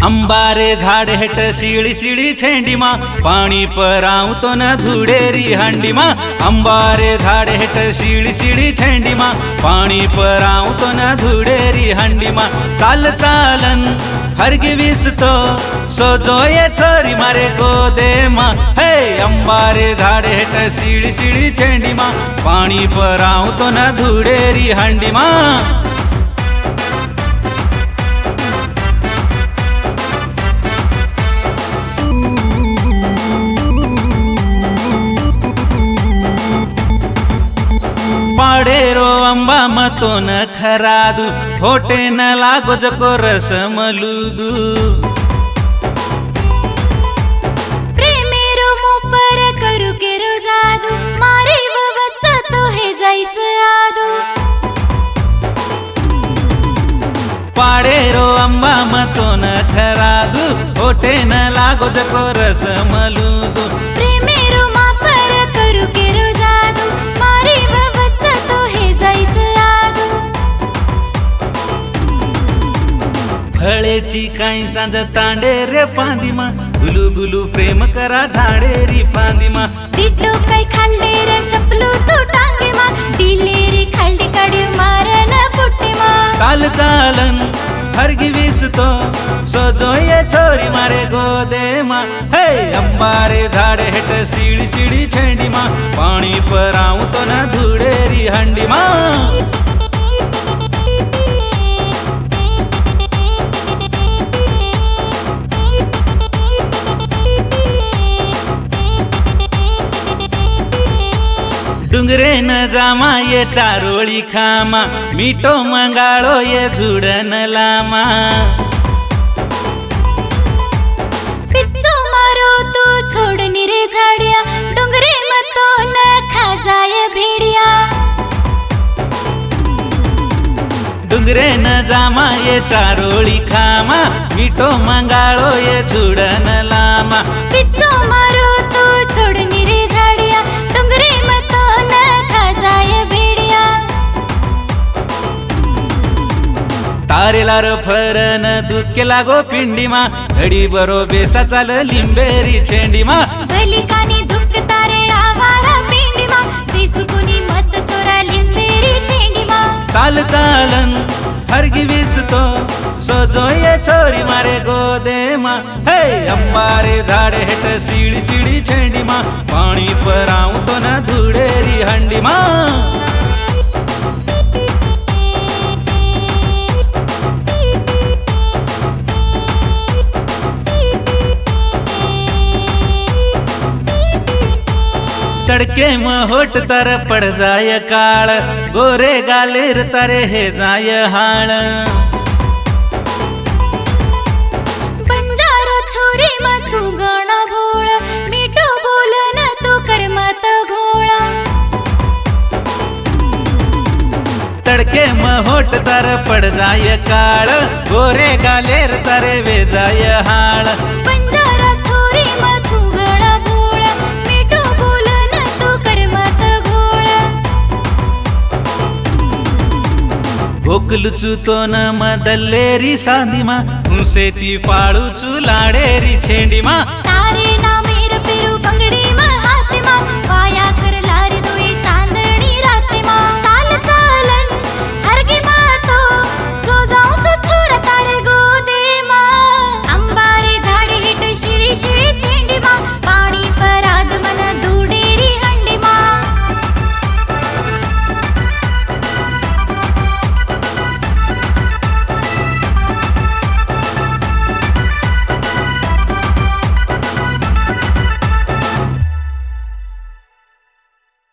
अंबारे झाड हेट शिळी शिळी छेंडी मा पाणी परावतो न धुडेरी हांडी मा अंबारे झाड हेट शिळी शिळी छेंडी मा पाणी परावतो न धुडेरी हांडी मा चाल चालन हरगी विसतो सोजोये छोरी मारे गोदे मा हे अंबारे झाड हेट शिळी शिळी छेंडी मा पाणी परावतो न धुडेरी हांडी मा पाडेरो अंबा मतो न खरादू होटे न लागो जको रस मलुदू प्रेमेरो मोपर करू केरो जादू मारे ववच तो हे जाईस आदू पाडेरो अंबा मतो न खरादू होटे न लागो जको रस मलुदू प्रेमेरो मोपर करू केरो जादू मारे ववच तो हे जाईस आदू फळेची काही सांज तांडे रे फांदीमा गुलू गुलू प्रेम करा झाडेरी फांदीमा तिटो काय खाल्ले रे चपलू तू टांगे मा दिले रे खाल्डी काढी मारन पुट्टी मा चाल चालन हरगी विसतो सोजोये छोरी मारे गोदे मा हे अंबारे झाड हेट शिळी शिळी छेंडी मा पाणी परावतो न धुडेरी हांडी मा डुंगरे न जामा ये चारोळी खामा मीठो मंगाळो ये झुडन लामा पिच्चो मारो तू छोड निरे झाडिया डोंगरे मतो न खाजाय भेडिया डुंगरे न जामा ये चारोळी खामा मीठो मंगाळो ये झुडन लामा पिच्चो मारो तू छोड निरे झाडिया डोंगरे मतो न खाजाय भेडिया तारेलार फरन दुखे लागो पिंडीमा घडी बरो बेसा चाल लिंबेरी छेंडीमा भली कानी दुख तारे आवारा पिंडीमा बेसुकुनी मत चोरा लिंबेरी चेंडीमा चाल चालन हरगी विसतो सोजोये छोरी मारे गोदे मा हे अंबारे झाड हेट शिळी शिळी छेंडी मा पाणी परावतो न धुडेरी हांडी मा तड़के में होट तर पड़ जाय काळ गोरे गालेर तारे हे जाय हाळ बंजारो छोरी मचू गण भोळ मीठो बोलन तो कर्मत घोळा तड़के में होट तर पड़ जाय काळ गोरे गालेर तारे वे जाय हाळ बंजारा छोरी मचू गण भोळ मीठो बोलन तो कर्मत घोळा भोकलुचू तो न मदल्लेरी सांदीमा हुंसेती पाळूचू लाडेरी छेंडीमा